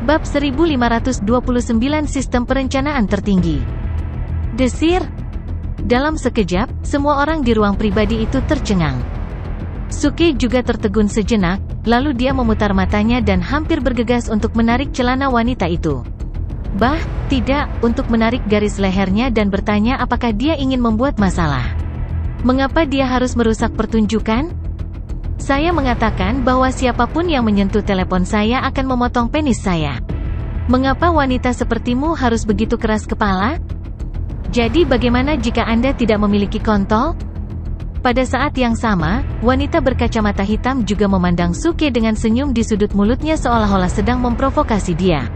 Bab 1529 Sistem Perencanaan Tertinggi. Desir. Dalam sekejap, semua orang di ruang pribadi itu tercengang. Suke juga tertegun sejenak, lalu dia memutar matanya dan hampir bergegas untuk menarik celana wanita itu. Tidak, untuk menarik garis lehernya dan bertanya apakah dia ingin membuat masalah. Mengapa dia harus merusak pertunjukan? Saya mengatakan bahwa siapapun yang menyentuh telepon saya akan memotong penis saya. Mengapa wanita sepertimu harus begitu keras kepala? Jadi bagaimana jika Anda tidak memiliki kontol? Pada saat yang sama, wanita berkacamata hitam juga memandang Suke dengan senyum di sudut mulutnya seolah-olah sedang memprovokasi dia.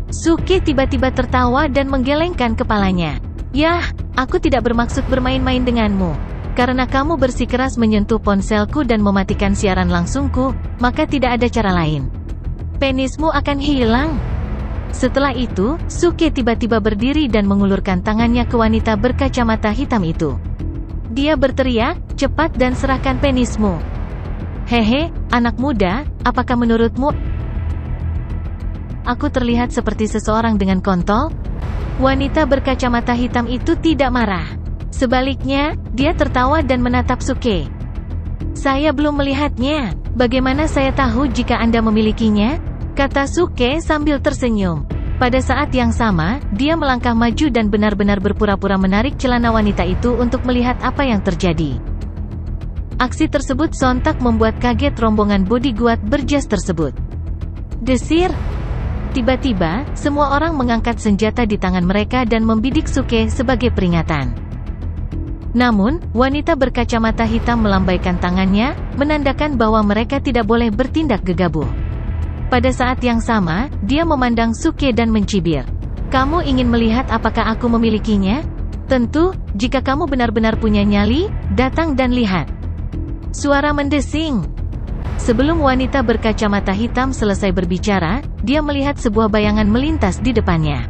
Suke tiba-tiba tertawa dan menggelengkan kepalanya. Yah, aku tidak bermaksud bermain-main denganmu. Karena kamu bersikeras menyentuh ponselku dan mematikan siaran langsungku, maka tidak ada cara lain. Penismu akan hilang. Setelah itu, Suke tiba-tiba berdiri dan mengulurkan tangannya ke wanita berkacamata hitam itu. Dia berteriak, cepat dan serahkan penismu. Hehe, anak muda, apakah menurutmu aku terlihat seperti seseorang dengan kontol? Wanita berkacamata hitam itu tidak marah. Sebaliknya, dia tertawa dan menatap Suke. Saya belum melihatnya. Bagaimana saya tahu jika Anda memilikinya? Kata Suke sambil tersenyum. Pada saat yang sama, dia melangkah maju dan benar-benar berpura-pura menarik celana wanita itu untuk melihat apa yang terjadi. Aksi tersebut sontak membuat kaget rombongan bodyguard berjas tersebut. Desir. Tiba-tiba, semua orang mengangkat senjata di tangan mereka dan membidik Suke sebagai peringatan. Namun, wanita berkacamata hitam melambaikan tangannya, menandakan bahwa mereka tidak boleh bertindak gegabah. Pada saat yang sama, dia memandang Suke dan mencibir. Kamu ingin melihat apakah aku memilikinya? Tentu, jika kamu benar-benar punya nyali, datang dan lihat. Suara mendesing. Sebelum wanita berkacamata hitam selesai berbicara, dia melihat sebuah bayangan melintas di depannya.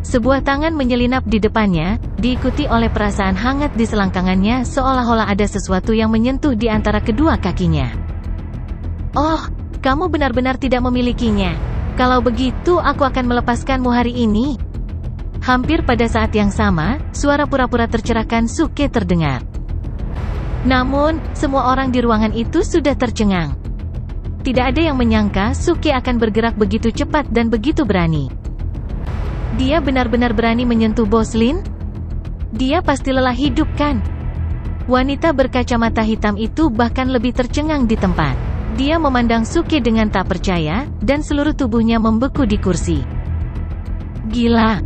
Sebuah tangan menyelinap di depannya, diikuti oleh perasaan hangat di selangkangannya seolah-olah ada sesuatu yang menyentuh di antara kedua kakinya. Oh, kamu benar-benar tidak memilikinya. Kalau begitu aku akan melepaskanmu hari ini. Hampir pada saat yang sama, suara pura-pura tercerahkan Suke terdengar. Namun, semua orang di ruangan itu sudah tercengang. Tidak ada yang menyangka Suke akan bergerak begitu cepat dan begitu berani. Dia benar-benar berani menyentuh Boslin? Dia pasti lelah hidup kan? Wanita berkacamata hitam itu bahkan lebih tercengang di tempat. Dia memandang Suke dengan tak percaya, dan seluruh tubuhnya membeku di kursi. Gila.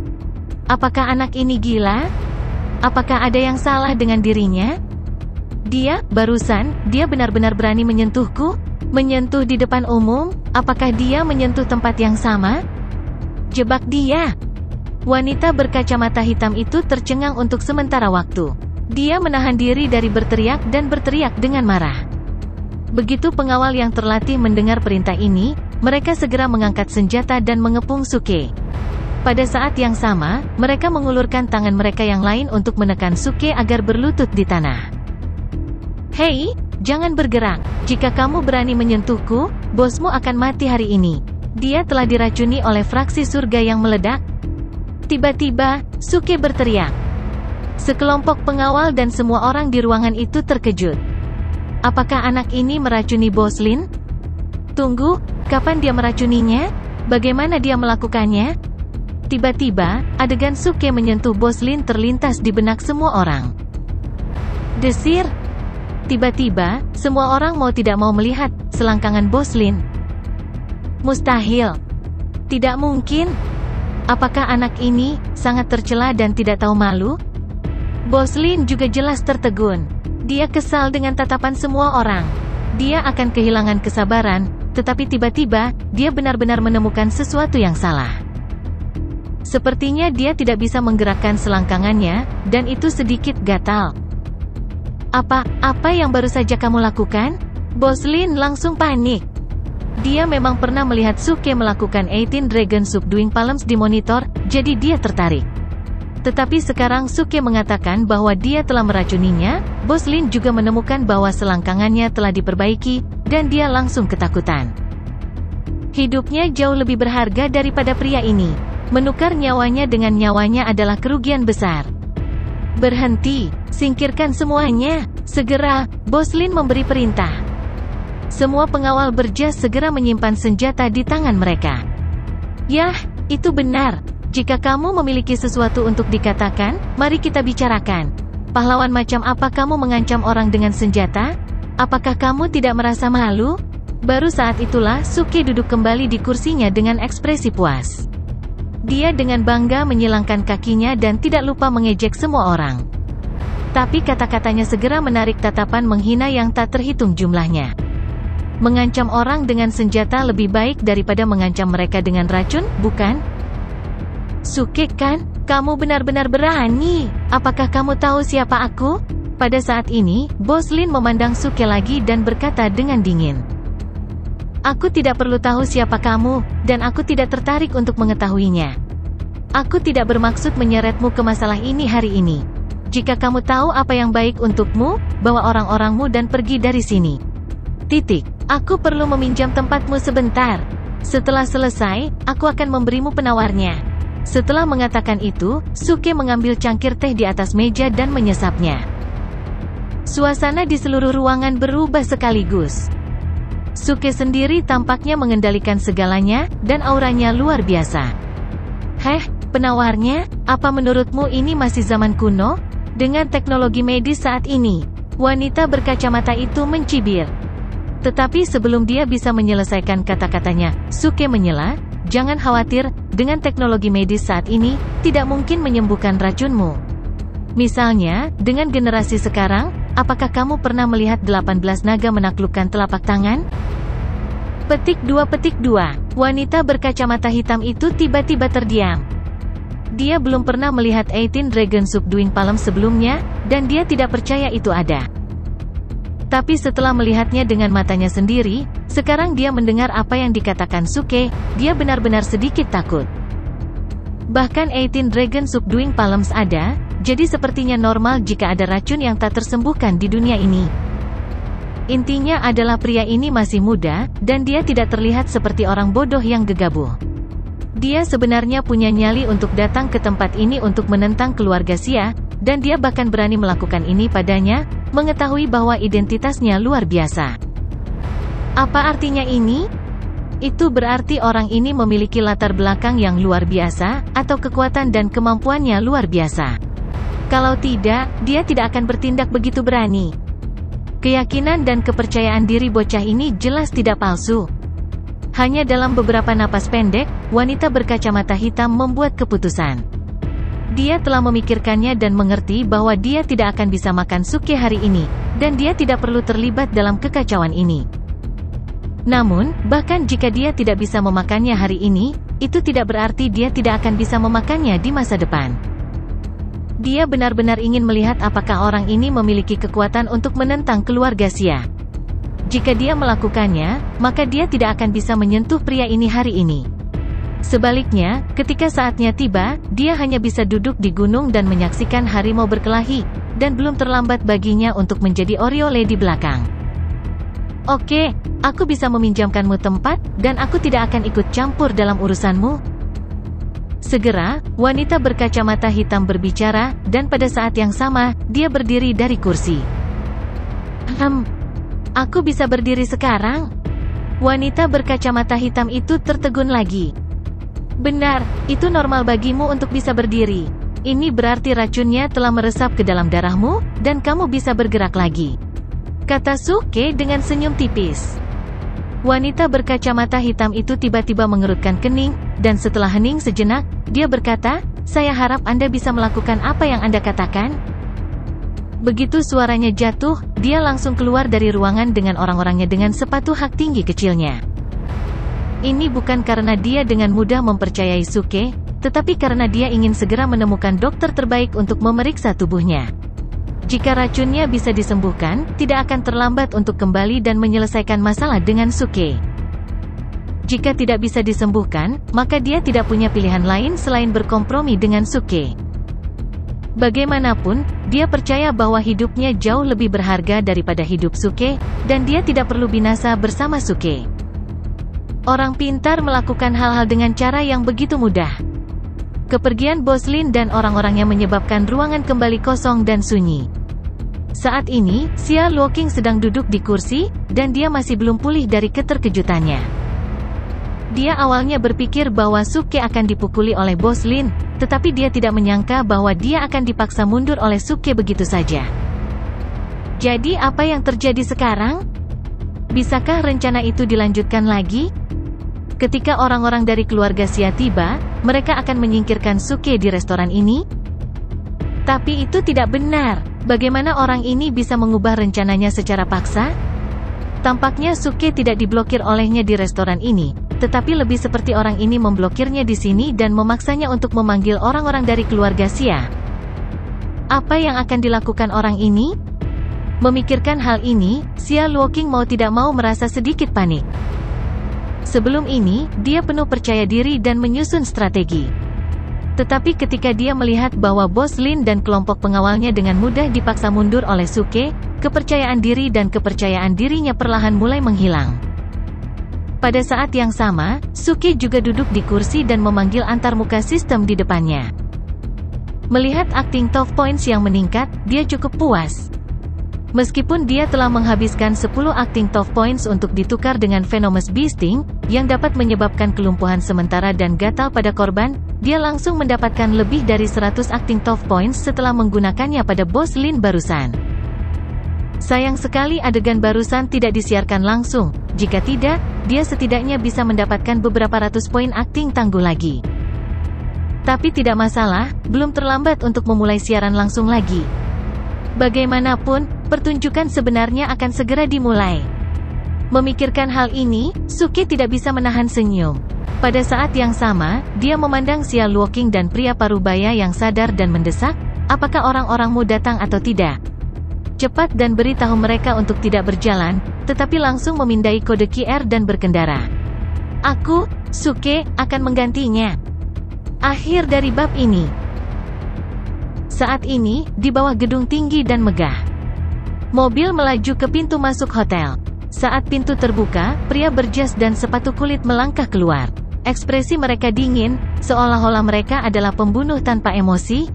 Apakah anak ini gila? Apakah ada yang salah dengan dirinya? Dia benar-benar berani menyentuhku? Menyentuh di depan umum? Apakah dia menyentuh tempat yang sama? Jebak dia. Wanita berkacamata hitam itu tercengang untuk sementara waktu. Dia menahan diri dari berteriak dan berteriak dengan marah. Begitu pengawal yang terlatih mendengar perintah ini, mereka segera mengangkat senjata dan mengepung Suke. Pada saat yang sama, mereka mengulurkan tangan mereka yang lain untuk menekan Suke agar berlutut di tanah. Hei, jangan bergerak. Jika kamu berani menyentuhku, bosmu akan mati hari ini. Dia telah diracuni oleh fraksi surga yang meledak. Tiba-tiba, Suke berteriak. Sekelompok pengawal dan semua orang di ruangan itu terkejut. Apakah anak ini meracuni Boslin? Tunggu, kapan dia meracuninya? Bagaimana dia melakukannya? Tiba-tiba, adegan Suke menyentuh Boslin terlintas di benak semua orang. Desir. Tiba-tiba, semua orang mau tidak mau melihat selangkangan Boslin. Mustahil. Tidak mungkin. Apakah anak ini sangat tercela dan tidak tahu malu? Boslin juga jelas tertegun. Dia kesal dengan tatapan semua orang. Dia akan kehilangan kesabaran, tetapi tiba-tiba, dia benar-benar menemukan sesuatu yang salah. Sepertinya dia tidak bisa menggerakkan selangkangannya, dan itu sedikit gatal. Apa yang baru saja kamu lakukan? Boslin langsung panik. Dia memang pernah melihat Suke melakukan 18 Dragon Subduing Palms di monitor, jadi dia tertarik. Tetapi sekarang Suke mengatakan bahwa dia telah meracuninya, Boslin juga menemukan bahwa selangkangannya telah diperbaiki, dan dia langsung ketakutan. Hidupnya jauh lebih berharga daripada pria ini. Menukar nyawanya dengan nyawanya adalah kerugian besar. Berhenti, singkirkan semuanya. Segera, Bos Lin memberi perintah. Semua pengawal berjas segera menyimpan senjata di tangan mereka. Yah, itu benar. Jika kamu memiliki sesuatu untuk dikatakan, mari kita bicarakan. Pahlawan macam apa kamu mengancam orang dengan senjata? Apakah kamu tidak merasa malu? Baru saat itulah Suke duduk kembali di kursinya dengan ekspresi puas. Dia dengan bangga menyilangkan kakinya dan tidak lupa mengejek semua orang. Tapi kata-katanya segera menarik tatapan menghina yang tak terhitung jumlahnya. Mengancam orang dengan senjata lebih baik daripada mengancam mereka dengan racun, bukan? Suke kan? Kamu benar-benar berani. Apakah kamu tahu siapa aku? Pada saat ini, Bos Lin memandang Suke lagi dan berkata dengan dingin. Aku tidak perlu tahu siapa kamu, dan aku tidak tertarik untuk mengetahuinya. Aku tidak bermaksud menyeretmu ke masalah ini hari ini. Jika kamu tahu apa yang baik untukmu, bawa orang-orangmu dan pergi dari sini. Titik. Aku perlu meminjam tempatmu sebentar. Setelah selesai, aku akan memberimu penawarnya. Setelah mengatakan itu, Suke mengambil cangkir teh di atas meja dan menyesapnya. Suasana di seluruh ruangan berubah sekaligus. Suke sendiri tampaknya mengendalikan segalanya, dan auranya luar biasa. Heh, penawarnya, apa menurutmu ini masih zaman kuno? Dengan teknologi medis saat ini, wanita berkacamata itu mencibir. Tetapi sebelum dia bisa menyelesaikan kata-katanya, Suke menyela, jangan khawatir, dengan teknologi medis saat ini, tidak mungkin menyembuhkan racunmu. Misalnya, dengan generasi sekarang, apakah kamu pernah melihat 18 naga menaklukkan telapak tangan? Petik 2. Wanita berkacamata hitam itu tiba-tiba terdiam. Dia belum pernah melihat 18 Dragon Subduing Palm sebelumnya, dan dia tidak percaya itu ada. Tapi setelah melihatnya dengan matanya sendiri, sekarang dia mendengar apa yang dikatakan Suke, dia benar-benar sedikit takut. Bahkan 18 Dragon Subduing Palms ada, jadi sepertinya normal jika ada racun yang tak tersembuhkan di dunia ini. Intinya adalah pria ini masih muda, dan dia tidak terlihat seperti orang bodoh yang gegabah. Dia sebenarnya punya nyali untuk datang ke tempat ini untuk menentang keluarga Xia, dan dia bahkan berani melakukan ini padanya, mengetahui bahwa identitasnya luar biasa. Apa artinya ini? Itu berarti orang ini memiliki latar belakang yang luar biasa, atau kekuatan dan kemampuannya luar biasa. Kalau tidak, dia tidak akan bertindak begitu berani. Keyakinan dan kepercayaan diri bocah ini jelas tidak palsu. Hanya dalam beberapa napas pendek, wanita berkacamata hitam membuat keputusan. Dia telah memikirkannya dan mengerti bahwa dia tidak akan bisa makan Suke hari ini, dan dia tidak perlu terlibat dalam kekacauan ini. Namun, bahkan jika dia tidak bisa memakannya hari ini, itu tidak berarti dia tidak akan bisa memakannya di masa depan. Dia benar-benar ingin melihat apakah orang ini memiliki kekuatan untuk menentang keluarga Xia. Jika dia melakukannya, maka dia tidak akan bisa menyentuh pria ini hari ini. Sebaliknya, ketika saatnya tiba, dia hanya bisa duduk di gunung dan menyaksikan harimau berkelahi, dan belum terlambat baginya untuk menjadi Oriole di belakang. Oke, aku bisa meminjamkanmu tempat, dan aku tidak akan ikut campur dalam urusanmu. Segera, wanita berkacamata hitam berbicara, dan pada saat yang sama, dia berdiri dari kursi. Aku bisa berdiri sekarang? Wanita berkacamata hitam itu tertegun lagi. Benar, itu normal bagimu untuk bisa berdiri. Ini berarti racunnya telah meresap ke dalam darahmu, dan kamu bisa bergerak lagi. Kata Suke dengan senyum tipis. Wanita berkacamata hitam itu tiba-tiba mengerutkan kening, dan setelah hening sejenak, dia berkata, saya harap Anda bisa melakukan apa yang Anda katakan. Begitu suaranya jatuh, dia langsung keluar dari ruangan dengan orang-orangnya dengan sepatu hak tinggi kecilnya. Ini bukan karena dia dengan mudah mempercayai Suke, tetapi karena dia ingin segera menemukan dokter terbaik untuk memeriksa tubuhnya. Jika racunnya bisa disembuhkan, tidak akan terlambat untuk kembali dan menyelesaikan masalah dengan Suke. Jika tidak bisa disembuhkan, maka dia tidak punya pilihan lain selain berkompromi dengan Suke. Bagaimanapun, dia percaya bahwa hidupnya jauh lebih berharga daripada hidup Suke, dan dia tidak perlu binasa bersama Suke. Orang pintar melakukan hal-hal dengan cara yang begitu mudah. Kepergian Bos Lin dan orang-orangnya menyebabkan ruangan kembali kosong dan sunyi. Saat ini, Xia Luoqing sedang duduk di kursi, dan dia masih belum pulih dari keterkejutannya. Dia awalnya berpikir bahwa Suke akan dipukuli oleh Bos Lin, tetapi dia tidak menyangka bahwa dia akan dipaksa mundur oleh Suke begitu saja. Jadi apa yang terjadi sekarang? Bisakah rencana itu dilanjutkan lagi? Ketika orang-orang dari keluarga Xia tiba, mereka akan menyingkirkan Suke di restoran ini? Tapi itu tidak benar. Bagaimana orang ini bisa mengubah rencananya secara paksa? Tampaknya Suke tidak diblokir olehnya di restoran ini, tetapi lebih seperti orang ini memblokirnya di sini dan memaksanya untuk memanggil orang-orang dari keluarga Xia. Apa yang akan dilakukan orang ini? Memikirkan hal ini, Xia Luoqing mau tidak mau merasa sedikit panik. Sebelum ini, dia penuh percaya diri dan menyusun strategi. Tetapi ketika dia melihat bahwa Bos Lin dan kelompok pengawalnya dengan mudah dipaksa mundur oleh Suke, kepercayaan diri dan kepercayaan dirinya perlahan mulai menghilang. Pada saat yang sama, Suke juga duduk di kursi dan memanggil antarmuka sistem di depannya. Melihat acting tough points yang meningkat, dia cukup puas. Meskipun dia telah menghabiskan 10 acting tough points untuk ditukar dengan Venomous Beasting, yang dapat menyebabkan kelumpuhan sementara dan gatal pada korban, dia langsung mendapatkan lebih dari 100 acting tough points setelah menggunakannya pada Bos Lin barusan. Sayang sekali adegan barusan tidak disiarkan langsung, jika tidak, dia setidaknya bisa mendapatkan beberapa ratus poin acting tangguh lagi. Tapi tidak masalah, belum terlambat untuk memulai siaran langsung lagi. Bagaimanapun, pertunjukan sebenarnya akan segera dimulai. Memikirkan hal ini, Suke tidak bisa menahan senyum. Pada saat yang sama, dia memandang Xia Luoqing dan pria parubaya yang sadar dan mendesak, apakah orang-orangmu datang atau tidak? Cepat dan beritahu mereka untuk tidak berjalan, tetapi langsung memindai kode QR dan berkendara. Aku, Suke, akan menggantinya. Akhir dari bab ini. Saat ini, di bawah gedung tinggi dan megah. Mobil melaju ke pintu masuk hotel. Saat pintu terbuka, pria berjas dan sepatu kulit melangkah keluar. Ekspresi mereka dingin, seolah-olah mereka adalah pembunuh tanpa emosi.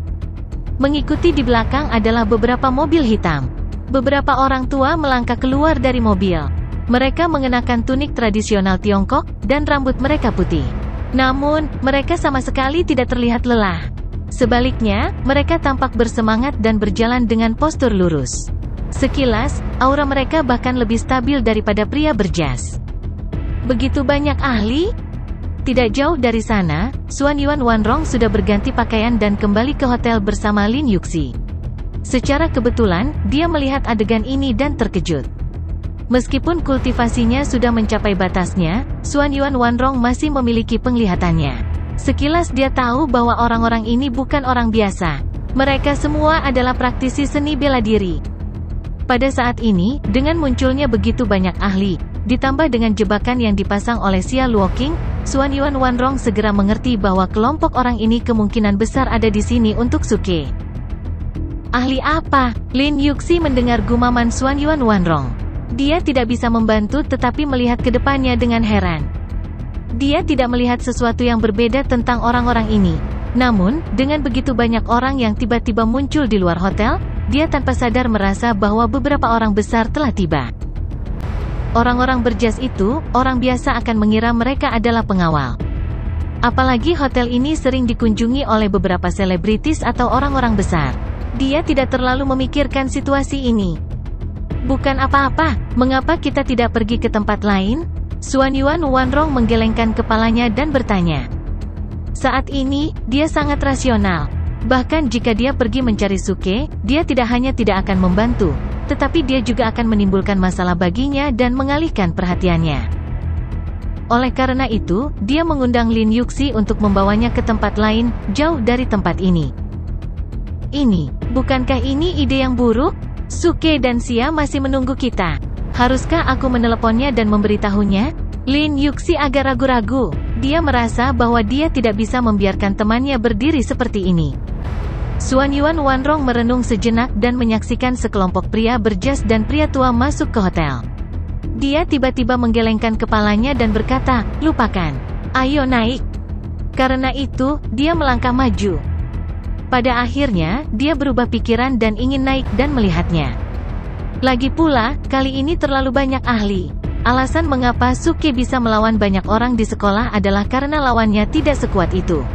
Mengikuti di belakang adalah beberapa mobil hitam. Beberapa orang tua melangkah keluar dari mobil. Mereka mengenakan tunik tradisional Tiongkok, dan rambut mereka putih. Namun, mereka sama sekali tidak terlihat lelah. Sebaliknya, mereka tampak bersemangat dan berjalan dengan postur lurus. Sekilas, aura mereka bahkan lebih stabil daripada pria berjas. Begitu banyak ahli? Tidak jauh dari sana, Xuan Yuan Wanrong sudah berganti pakaian dan kembali ke hotel bersama Lin Yuxi. Secara kebetulan, dia melihat adegan ini dan terkejut. Meskipun kultivasinya sudah mencapai batasnya, Xuan Yuan Wanrong masih memiliki penglihatannya. Sekilas dia tahu bahwa orang-orang ini bukan orang biasa. Mereka semua adalah praktisi seni bela diri. Pada saat ini, dengan munculnya begitu banyak ahli, ditambah dengan jebakan yang dipasang oleh Xia Luoqing, Xuan Yuan Wanrong segera mengerti bahwa kelompok orang ini kemungkinan besar ada di sini untuk Suke. Ahli apa? Lin Yuxi mendengar gumaman Xuan Yuan Wanrong. Dia tidak bisa membantu tetapi melihat ke depannya dengan heran. Dia tidak melihat sesuatu yang berbeda tentang orang-orang ini. Namun, dengan begitu banyak orang yang tiba-tiba muncul di luar hotel, dia tanpa sadar merasa bahwa beberapa orang besar telah tiba. Orang-orang berjas itu, orang biasa akan mengira mereka adalah pengawal. Apalagi hotel ini sering dikunjungi oleh beberapa selebritis atau orang-orang besar. Dia tidak terlalu memikirkan situasi ini. Bukan apa-apa, mengapa kita tidak pergi ke tempat lain? Xuan Yuan Wanrong menggelengkan kepalanya dan bertanya. Saat ini, dia sangat rasional. Bahkan jika dia pergi mencari Suke, dia tidak hanya tidak akan membantu, tetapi dia juga akan menimbulkan masalah baginya dan mengalihkan perhatiannya. Oleh karena itu, dia mengundang Lin Yuxi untuk membawanya ke tempat lain, jauh dari tempat ini. Bukankah ini ide yang buruk? Suke dan Xia masih menunggu kita. Haruskah aku meneleponnya dan memberitahunya? Lin Yuxi agak ragu-ragu. Dia merasa bahwa dia tidak bisa membiarkan temannya berdiri seperti ini. Xuan Yuan Wanrong merenung sejenak dan menyaksikan sekelompok pria berjas dan pria tua masuk ke hotel. Dia tiba-tiba menggelengkan kepalanya dan berkata, lupakan. Ayo naik. Karena itu, dia melangkah maju. Pada akhirnya, dia berubah pikiran dan ingin naik dan melihatnya. Lagi pula, kali ini terlalu banyak ahli. Alasan mengapa Suke bisa melawan banyak orang di sekolah adalah karena lawannya tidak sekuat itu.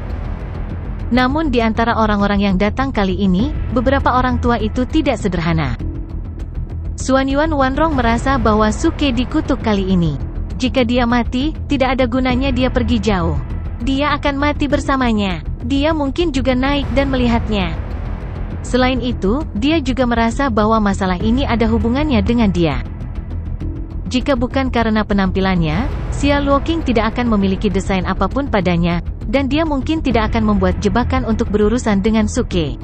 Namun di antara orang-orang yang datang kali ini, beberapa orang tua itu tidak sederhana. Xuanyuan Wanrong merasa bahwa Suke dikutuk kali ini. Jika dia mati, tidak ada gunanya dia pergi jauh. Dia akan mati bersamanya. Dia mungkin juga naik dan melihatnya. Selain itu, dia juga merasa bahwa masalah ini ada hubungannya dengan dia. Jika bukan karena penampilannya, Xia Luoqing tidak akan memiliki desain apapun padanya, dan dia mungkin tidak akan membuat jebakan untuk berurusan dengan Suke.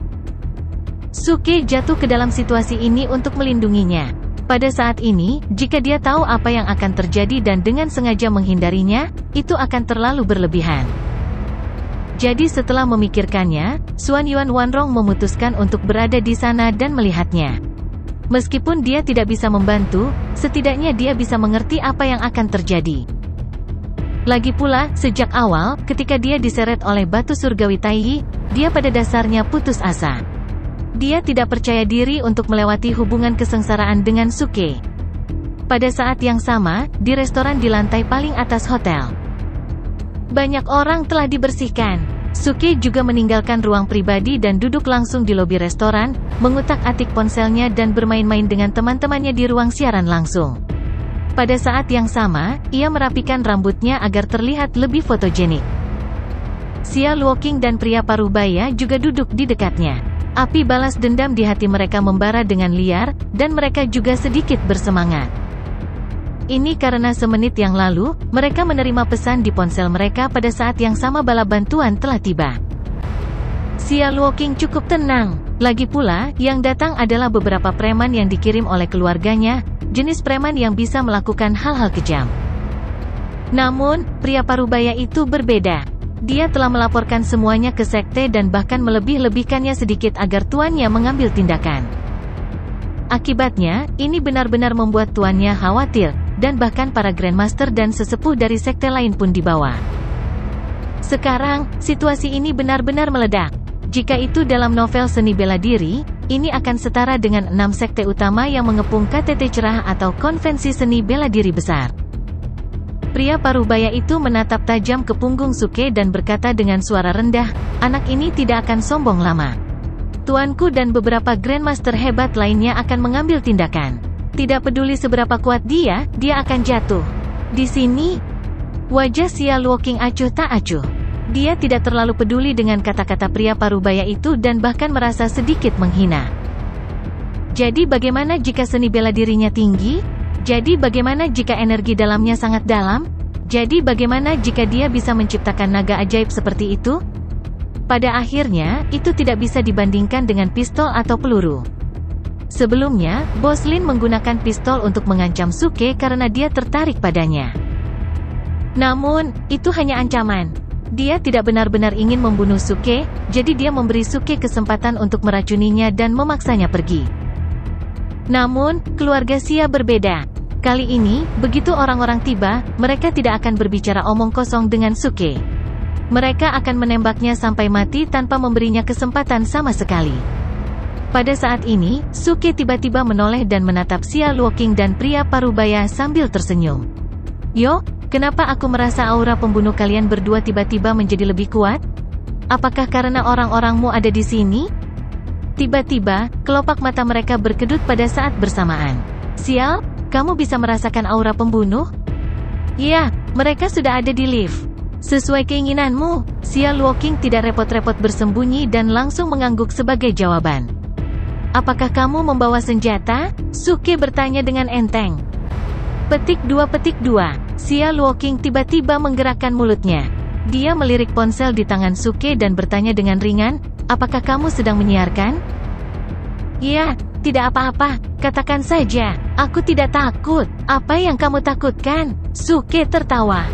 Suke jatuh ke dalam situasi ini untuk melindunginya. Pada saat ini, jika dia tahu apa yang akan terjadi dan dengan sengaja menghindarinya, itu akan terlalu berlebihan. Jadi setelah memikirkannya, Xuanyuan Wanrong memutuskan untuk berada di sana dan melihatnya. Meskipun dia tidak bisa membantu, setidaknya dia bisa mengerti apa yang akan terjadi. Lagi pula, sejak awal, ketika dia diseret oleh batu surgawi Taiyi, dia pada dasarnya putus asa. Dia tidak percaya diri untuk melewati hubungan kesengsaraan dengan Suke. Pada saat yang sama, di restoran di lantai paling atas hotel, banyak orang telah dibersihkan. Suke juga meninggalkan ruang pribadi dan duduk langsung di lobi restoran, mengutak-atik ponselnya dan bermain-main dengan teman-temannya di ruang siaran langsung. Pada saat yang sama, ia merapikan rambutnya agar terlihat lebih fotogenik. Xia Luoqing dan pria parubaya juga duduk di dekatnya. Api balas dendam di hati mereka membara dengan liar, dan mereka juga sedikit bersemangat. Ini karena semenit yang lalu, mereka menerima pesan di ponsel mereka pada saat yang sama bala bantuan telah tiba. Xia Luoqing cukup tenang. Lagi pula, yang datang adalah beberapa preman yang dikirim oleh keluarganya, jenis preman yang bisa melakukan hal-hal kejam. Namun, pria parubaya itu berbeda. Dia telah melaporkan semuanya ke sekte dan bahkan melebih-lebihkannya sedikit agar tuannya mengambil tindakan. Akibatnya, ini benar-benar membuat tuannya khawatir, dan bahkan para Grandmaster dan sesepuh dari sekte lain pun dibawa. Sekarang, situasi ini benar-benar meledak. Jika itu dalam novel seni bela diri, ini akan setara dengan 6 sekte utama yang mengepung KTT cerah atau konvensi seni bela diri besar. Pria parubaya itu menatap tajam ke punggung Suke dan berkata dengan suara rendah, anak ini tidak akan sombong lama. Tuanku dan beberapa Grandmaster hebat lainnya akan mengambil tindakan. Tidak peduli seberapa kuat dia akan jatuh. Di sini, wajah Xia Luoqing acuh tak acuh. Dia tidak terlalu peduli dengan kata-kata pria parubaya itu dan bahkan merasa sedikit menghina. Jadi bagaimana jika seni bela dirinya tinggi? Jadi bagaimana jika energi dalamnya sangat dalam? Jadi bagaimana jika dia bisa menciptakan naga ajaib seperti itu? Pada akhirnya, itu tidak bisa dibandingkan dengan pistol atau peluru. Sebelumnya, Bos Lin menggunakan pistol untuk mengancam Suke karena dia tertarik padanya. Namun, itu hanya ancaman. Dia tidak benar-benar ingin membunuh Suke, jadi dia memberi Suke kesempatan untuk meracuninya dan memaksanya pergi. Namun, keluarga Xia berbeda. Kali ini, begitu orang-orang tiba, mereka tidak akan berbicara omong kosong dengan Suke. Mereka akan menembaknya sampai mati tanpa memberinya kesempatan sama sekali. Pada saat ini, Suke tiba-tiba menoleh dan menatap Xia Luoqing dan pria parubaya sambil tersenyum. Yo, kenapa aku merasa aura pembunuh kalian berdua tiba-tiba menjadi lebih kuat? Apakah karena orang-orangmu ada di sini? Tiba-tiba, kelopak mata mereka berkedut pada saat bersamaan. Sial, kamu bisa merasakan aura pembunuh? Ya, mereka sudah ada di lift. Sesuai keinginanmu, Xia Luoqing tidak repot-repot bersembunyi dan langsung mengangguk sebagai jawaban. Apakah kamu membawa senjata? Suke bertanya dengan enteng. Petik 2. Xia Luoqing tiba-tiba menggerakkan mulutnya. Dia melirik ponsel di tangan Suke dan bertanya dengan ringan, apakah kamu sedang menyiarkan? Ya, tidak apa-apa, katakan saja, aku tidak takut. Apa yang kamu takutkan? Suke tertawa.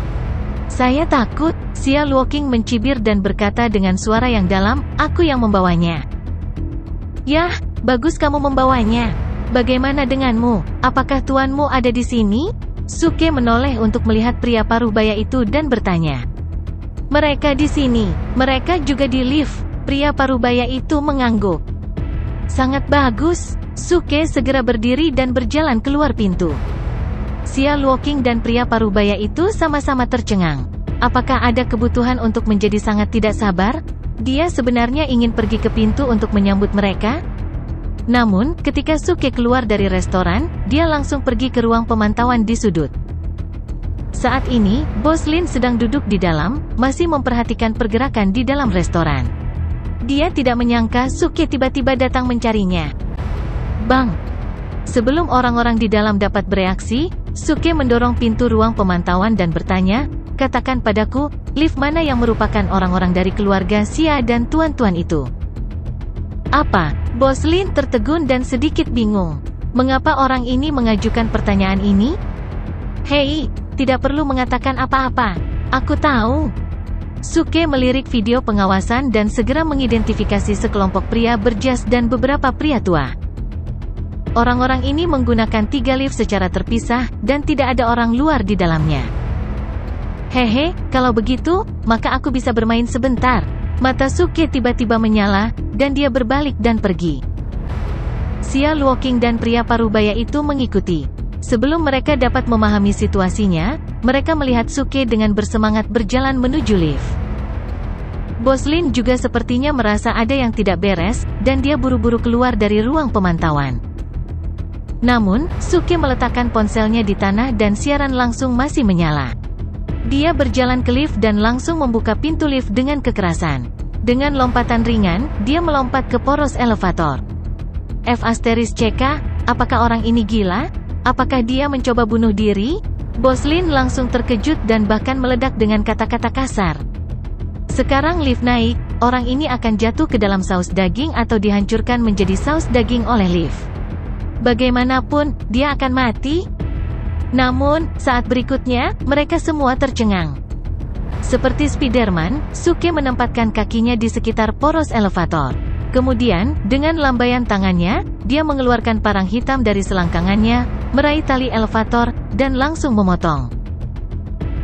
Saya takut, Xia Luoqing mencibir dan berkata dengan suara yang dalam, aku yang membawanya. Yah, bagus kamu membawanya. Bagaimana denganmu? Apakah tuanmu ada di sini? Suke menoleh untuk melihat pria paruh baya itu dan bertanya. Mereka di sini, mereka juga di lift. Pria paruh baya itu mengangguk. Sangat bagus. Suke segera berdiri dan berjalan keluar pintu. Xia Luoqing dan pria paruh baya itu sama-sama tercengang. Apakah ada kebutuhan untuk menjadi sangat tidak sabar? Dia sebenarnya ingin pergi ke pintu untuk menyambut mereka. Namun, ketika Suke keluar dari restoran, dia langsung pergi ke ruang pemantauan di sudut. Saat ini, Bos Lin sedang duduk di dalam, masih memperhatikan pergerakan di dalam restoran. Dia tidak menyangka Suke tiba-tiba datang mencarinya. Bang! Sebelum orang-orang di dalam dapat bereaksi, Suke mendorong pintu ruang pemantauan dan bertanya, katakan padaku, lift mana yang merupakan orang-orang dari keluarga Xia dan tuan-tuan itu? Apa? Bos Lin tertegun dan sedikit bingung. Mengapa orang ini mengajukan pertanyaan ini? Hei, tidak perlu mengatakan apa-apa. Aku tahu. Suke melirik video pengawasan dan segera mengidentifikasi sekelompok pria berjas dan beberapa pria tua. Orang-orang ini menggunakan 3 lift secara terpisah, dan tidak ada orang luar di dalamnya. Hehe, kalau begitu, maka aku bisa bermain sebentar. Mata Suke tiba-tiba menyala, dan dia berbalik dan pergi. Xia Luoqing dan pria paruh baya itu mengikuti. Sebelum mereka dapat memahami situasinya, mereka melihat Suke dengan bersemangat berjalan menuju lift. Bos Lin juga sepertinya merasa ada yang tidak beres, dan dia buru-buru keluar dari ruang pemantauan. Namun, Suke meletakkan ponselnya di tanah dan siaran langsung masih menyala. Dia berjalan ke lift dan langsung membuka pintu lift dengan kekerasan. Dengan lompatan ringan, dia melompat ke poros elevator. F***CK, apakah orang ini gila? Apakah dia mencoba bunuh diri? Bos Lin langsung terkejut dan bahkan meledak dengan kata-kata kasar. Sekarang lift naik, orang ini akan jatuh ke dalam saus daging atau dihancurkan menjadi saus daging oleh lift. Bagaimanapun, dia akan mati. Namun, saat berikutnya, mereka semua tercengang. Seperti Spiderman, Suke menempatkan kakinya di sekitar poros elevator. Kemudian, dengan lambaian tangannya, dia mengeluarkan parang hitam dari selangkangannya, meraih tali elevator, dan langsung memotong.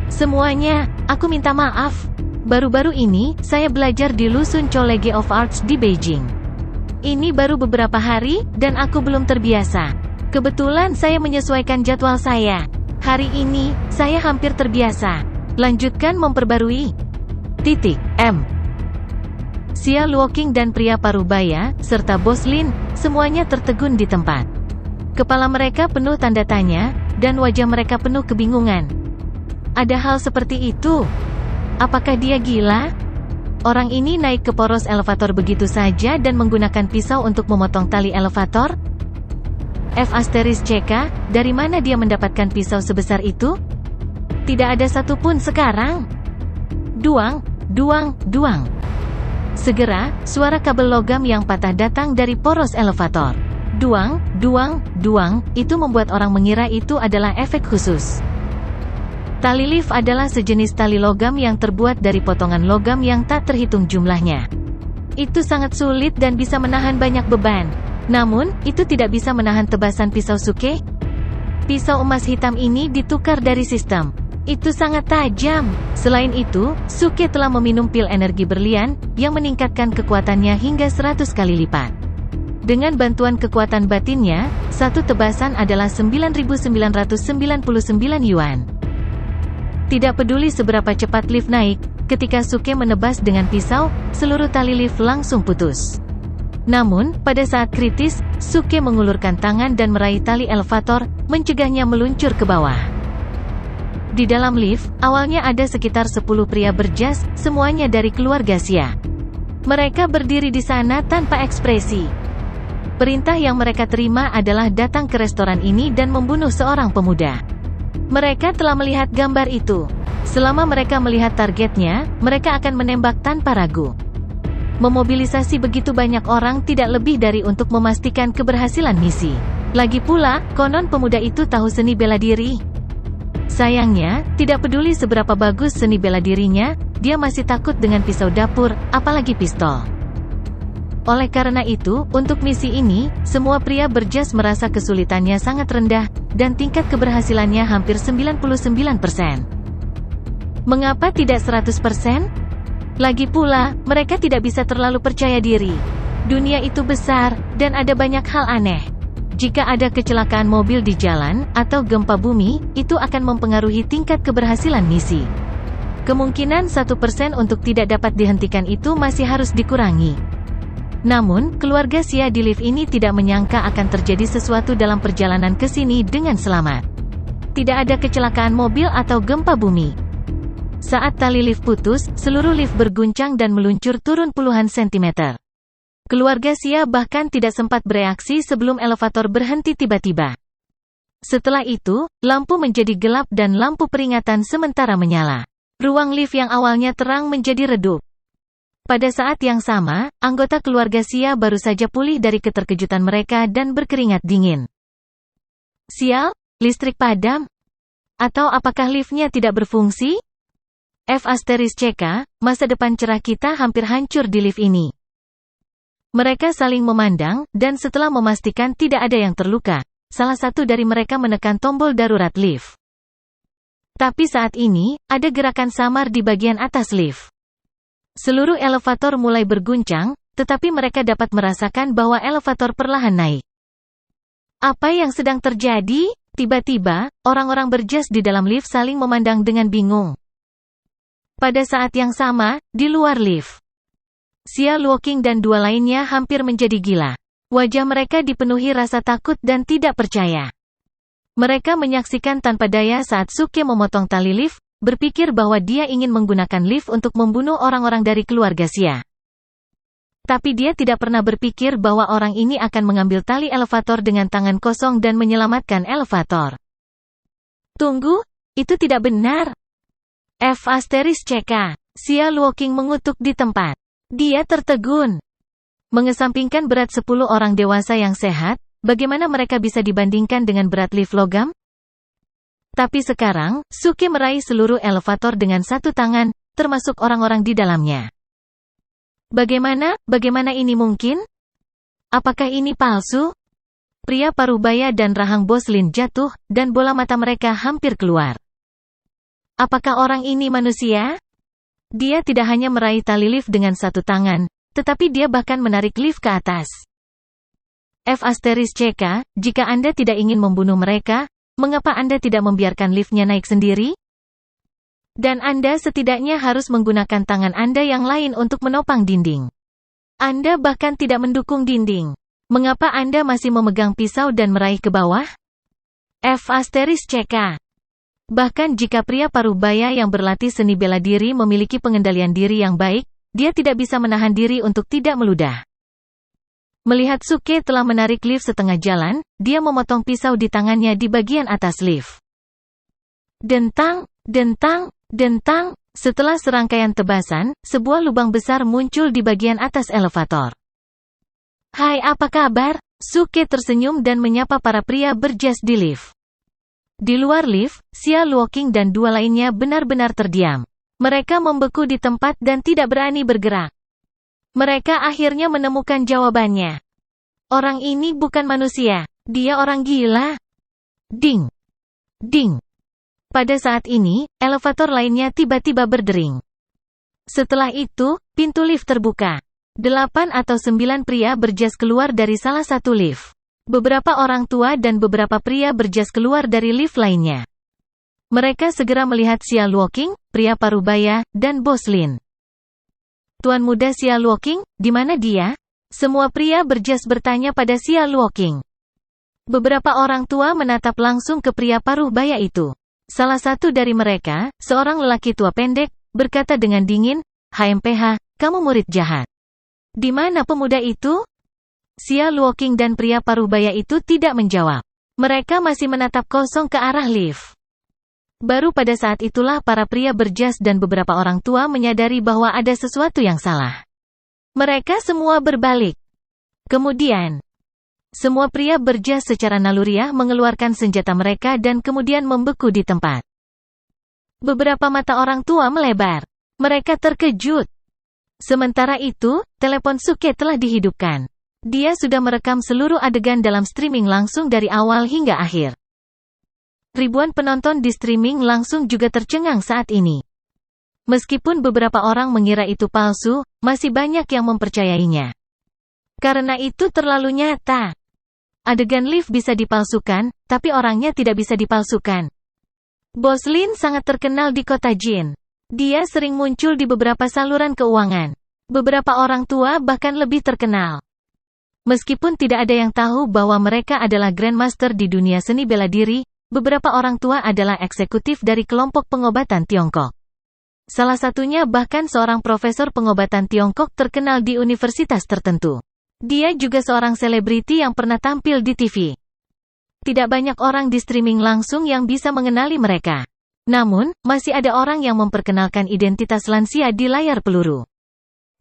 Semuanya, aku minta maaf. Baru-baru ini, saya belajar di Lusun College of Arts di Beijing. Ini baru beberapa hari, dan aku belum terbiasa. Kebetulan saya menyesuaikan jadwal saya. Hari ini, saya hampir terbiasa. Lanjutkan memperbarui. M. Xia Luoqing dan pria paruh baya, serta Bos Lin, semuanya tertegun di tempat. Kepala mereka penuh tanda tanya, dan wajah mereka penuh kebingungan. Ada hal seperti itu? Apakah dia gila? Orang ini naik ke poros elevator begitu saja dan menggunakan pisau untuk memotong tali elevator? F***CK, dari mana dia mendapatkan pisau sebesar itu? Tidak ada satupun sekarang. Duang, duang, duang. Segera, suara kabel logam yang patah datang dari poros elevator. Duang, duang, duang, itu membuat orang mengira itu adalah efek khusus. Tali lift adalah sejenis tali logam yang terbuat dari potongan logam yang tak terhitung jumlahnya. Itu sangat sulit dan bisa menahan banyak beban. Namun, itu tidak bisa menahan tebasan pisau Suke. Pisau emas hitam ini ditukar dari sistem. Itu sangat tajam. Selain itu, Suke telah meminum pil energi berlian, yang meningkatkan kekuatannya hingga 100 kali lipat. Dengan bantuan kekuatan batinnya, satu tebasan adalah 9.999 yuan. Tidak peduli seberapa cepat lift naik, ketika Suke menebas dengan pisau, seluruh tali lift langsung putus. Namun, pada saat kritis, Suke mengulurkan tangan dan meraih tali elevator, mencegahnya meluncur ke bawah. Di dalam lift, awalnya ada sekitar 10 pria berjas, semuanya dari keluarga Xia. Mereka berdiri di sana tanpa ekspresi. Perintah yang mereka terima adalah datang ke restoran ini dan membunuh seorang pemuda. Mereka telah melihat gambar itu. Selama mereka melihat targetnya, mereka akan menembak tanpa ragu. Memobilisasi begitu banyak orang tidak lebih dari untuk memastikan keberhasilan misi. Lagi pula, konon pemuda itu tahu seni bela diri. Sayangnya, tidak peduli seberapa bagus seni bela dirinya, dia masih takut dengan pisau dapur, apalagi pistol. Oleh karena itu, untuk misi ini, semua pria berjas merasa kesulitannya sangat rendah, dan tingkat keberhasilannya hampir 99%. Mengapa tidak 100%? Lagi pula, mereka tidak bisa terlalu percaya diri. Dunia itu besar, dan ada banyak hal aneh. Jika ada kecelakaan mobil di jalan, atau gempa bumi, itu akan mempengaruhi tingkat keberhasilan misi. Kemungkinan 1% untuk tidak dapat dihentikan itu masih harus dikurangi. Namun, keluarga Xia di lift ini tidak menyangka akan terjadi sesuatu dalam perjalanan ke sini dengan selamat. Tidak ada kecelakaan mobil atau gempa bumi. Saat tali lift putus, seluruh lift berguncang dan meluncur turun puluhan sentimeter. Keluarga Xia bahkan tidak sempat bereaksi sebelum elevator berhenti tiba-tiba. Setelah itu, lampu menjadi gelap dan lampu peringatan sementara menyala. Ruang lift yang awalnya terang menjadi redup. Pada saat yang sama, anggota keluarga Xia baru saja pulih dari keterkejutan mereka dan berkeringat dingin. Sial, listrik padam? Atau apakah liftnya tidak berfungsi? F*CK, masa depan cerah kita hampir hancur di lift ini. Mereka saling memandang, dan setelah memastikan tidak ada yang terluka, salah satu dari mereka menekan tombol darurat lift. Tapi saat ini, ada gerakan samar di bagian atas lift. Seluruh elevator mulai berguncang, tetapi mereka dapat merasakan bahwa elevator perlahan naik. Apa yang sedang terjadi? Tiba-tiba, orang-orang berjas di dalam lift saling memandang dengan bingung. Pada saat yang sama, di luar lift, Xia Luoqing dan dua lainnya hampir menjadi gila. Wajah mereka dipenuhi rasa takut dan tidak percaya. Mereka menyaksikan tanpa daya saat Suke memotong tali lift, berpikir bahwa dia ingin menggunakan lift untuk membunuh orang-orang dari keluarga Xia. Tapi dia tidak pernah berpikir bahwa orang ini akan mengambil tali elevator dengan tangan kosong dan menyelamatkan elevator. Tunggu, itu tidak benar. F*CK, Xia Luoqing mengutuk di tempat. Dia tertegun. Mengesampingkan berat 10 orang dewasa yang sehat, bagaimana mereka bisa dibandingkan dengan berat lift logam? Tapi sekarang, Suke meraih seluruh elevator dengan satu tangan, termasuk orang-orang di dalamnya. Bagaimana ini mungkin? Apakah ini palsu? Pria Parubaya dan rahang Boslin jatuh, dan bola mata mereka hampir keluar. Apakah orang ini manusia? Dia tidak hanya meraih tali lift dengan satu tangan, tetapi dia bahkan menarik lift ke atas. F*CK, jika Anda tidak ingin membunuh mereka, mengapa Anda tidak membiarkan liftnya naik sendiri? Dan Anda setidaknya harus menggunakan tangan Anda yang lain untuk menopang dinding. Anda bahkan tidak mendukung dinding. Mengapa Anda masih memegang pisau dan meraih ke bawah? F*CK. Bahkan jika pria Parubaya yang berlatih seni bela diri memiliki pengendalian diri yang baik, dia tidak bisa menahan diri untuk tidak meludah. Melihat Suke telah menarik lift setengah jalan, dia memotong pisau di tangannya di bagian atas lift. Dentang, dentang, dentang, setelah serangkaian tebasan, sebuah lubang besar muncul di bagian atas elevator. Hai, apa kabar? Suke tersenyum dan menyapa para pria berjas di lift. Di luar lift, Xia Luoqing dan dua lainnya benar-benar terdiam. Mereka membeku di tempat dan tidak berani bergerak. Mereka akhirnya menemukan jawabannya. Orang ini bukan manusia, dia orang gila. Ding! Ding! Pada saat ini, elevator lainnya tiba-tiba berdering. Setelah itu, pintu lift terbuka. 8 atau 9 pria berjas keluar dari salah satu lift. Beberapa orang tua dan beberapa pria berjas keluar dari lift lainnya. Mereka segera melihat Xia Luoqing, pria Parubaya, dan Boslin. Tuan muda Xia Luoqing, di mana dia? Semua pria berjas bertanya pada Xia Luoqing. Beberapa orang tua menatap langsung ke pria Parubaya itu. Salah satu dari mereka, seorang lelaki tua pendek, berkata dengan dingin, HMPH, kamu murid jahat. Di mana pemuda itu? Xia Luoqing dan pria Parubaya itu tidak menjawab. Mereka masih menatap kosong ke arah lift. Baru pada saat itulah para pria berjas dan beberapa orang tua menyadari bahwa ada sesuatu yang salah. Mereka semua berbalik. Kemudian, semua pria berjas secara naluriah mengeluarkan senjata mereka dan kemudian membeku di tempat. Beberapa mata orang tua melebar. Mereka terkejut. Sementara itu, telepon Suke telah dihidupkan. Dia sudah merekam seluruh adegan dalam streaming langsung dari awal hingga akhir. Ribuan penonton di streaming langsung juga tercengang saat ini. Meskipun beberapa orang mengira itu palsu, masih banyak yang mempercayainya. Karena itu terlalu nyata. Adegan lift bisa dipalsukan, tapi orangnya tidak bisa dipalsukan. Bos Lin sangat terkenal di kota Jin. Dia sering muncul di beberapa saluran keuangan. Beberapa orang tua bahkan lebih terkenal. Meskipun tidak ada yang tahu bahwa mereka adalah Grandmaster di dunia seni bela diri, beberapa orang tua adalah eksekutif dari kelompok pengobatan Tiongkok. Salah satunya bahkan seorang profesor pengobatan Tiongkok terkenal di universitas tertentu. Dia juga seorang selebriti yang pernah tampil di TV. Tidak banyak orang di streaming langsung yang bisa mengenali mereka. Namun, masih ada orang yang memperkenalkan identitas lansia di layar peluru.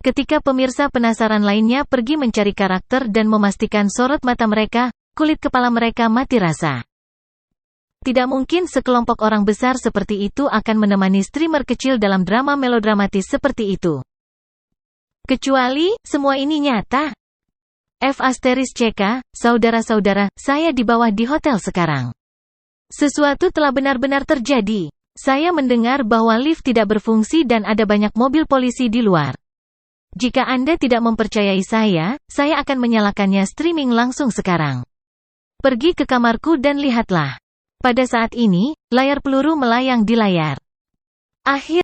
Ketika pemirsa penasaran lainnya pergi mencari karakter dan memastikan sorot mata mereka, kulit kepala mereka mati rasa. Tidak mungkin sekelompok orang besar seperti itu akan menemani streamer kecil dalam drama melodramatis seperti itu. Kecuali, semua ini nyata. F*CK, saudara-saudara, saya di bawah di hotel sekarang. Sesuatu telah benar-benar terjadi. Saya mendengar bahwa lift tidak berfungsi dan ada banyak mobil polisi di luar. Jika Anda tidak mempercayai saya akan menyalakannya streaming langsung sekarang. Pergi ke kamarku dan lihatlah. Pada saat ini, layar peluru melayang di layar. Akhir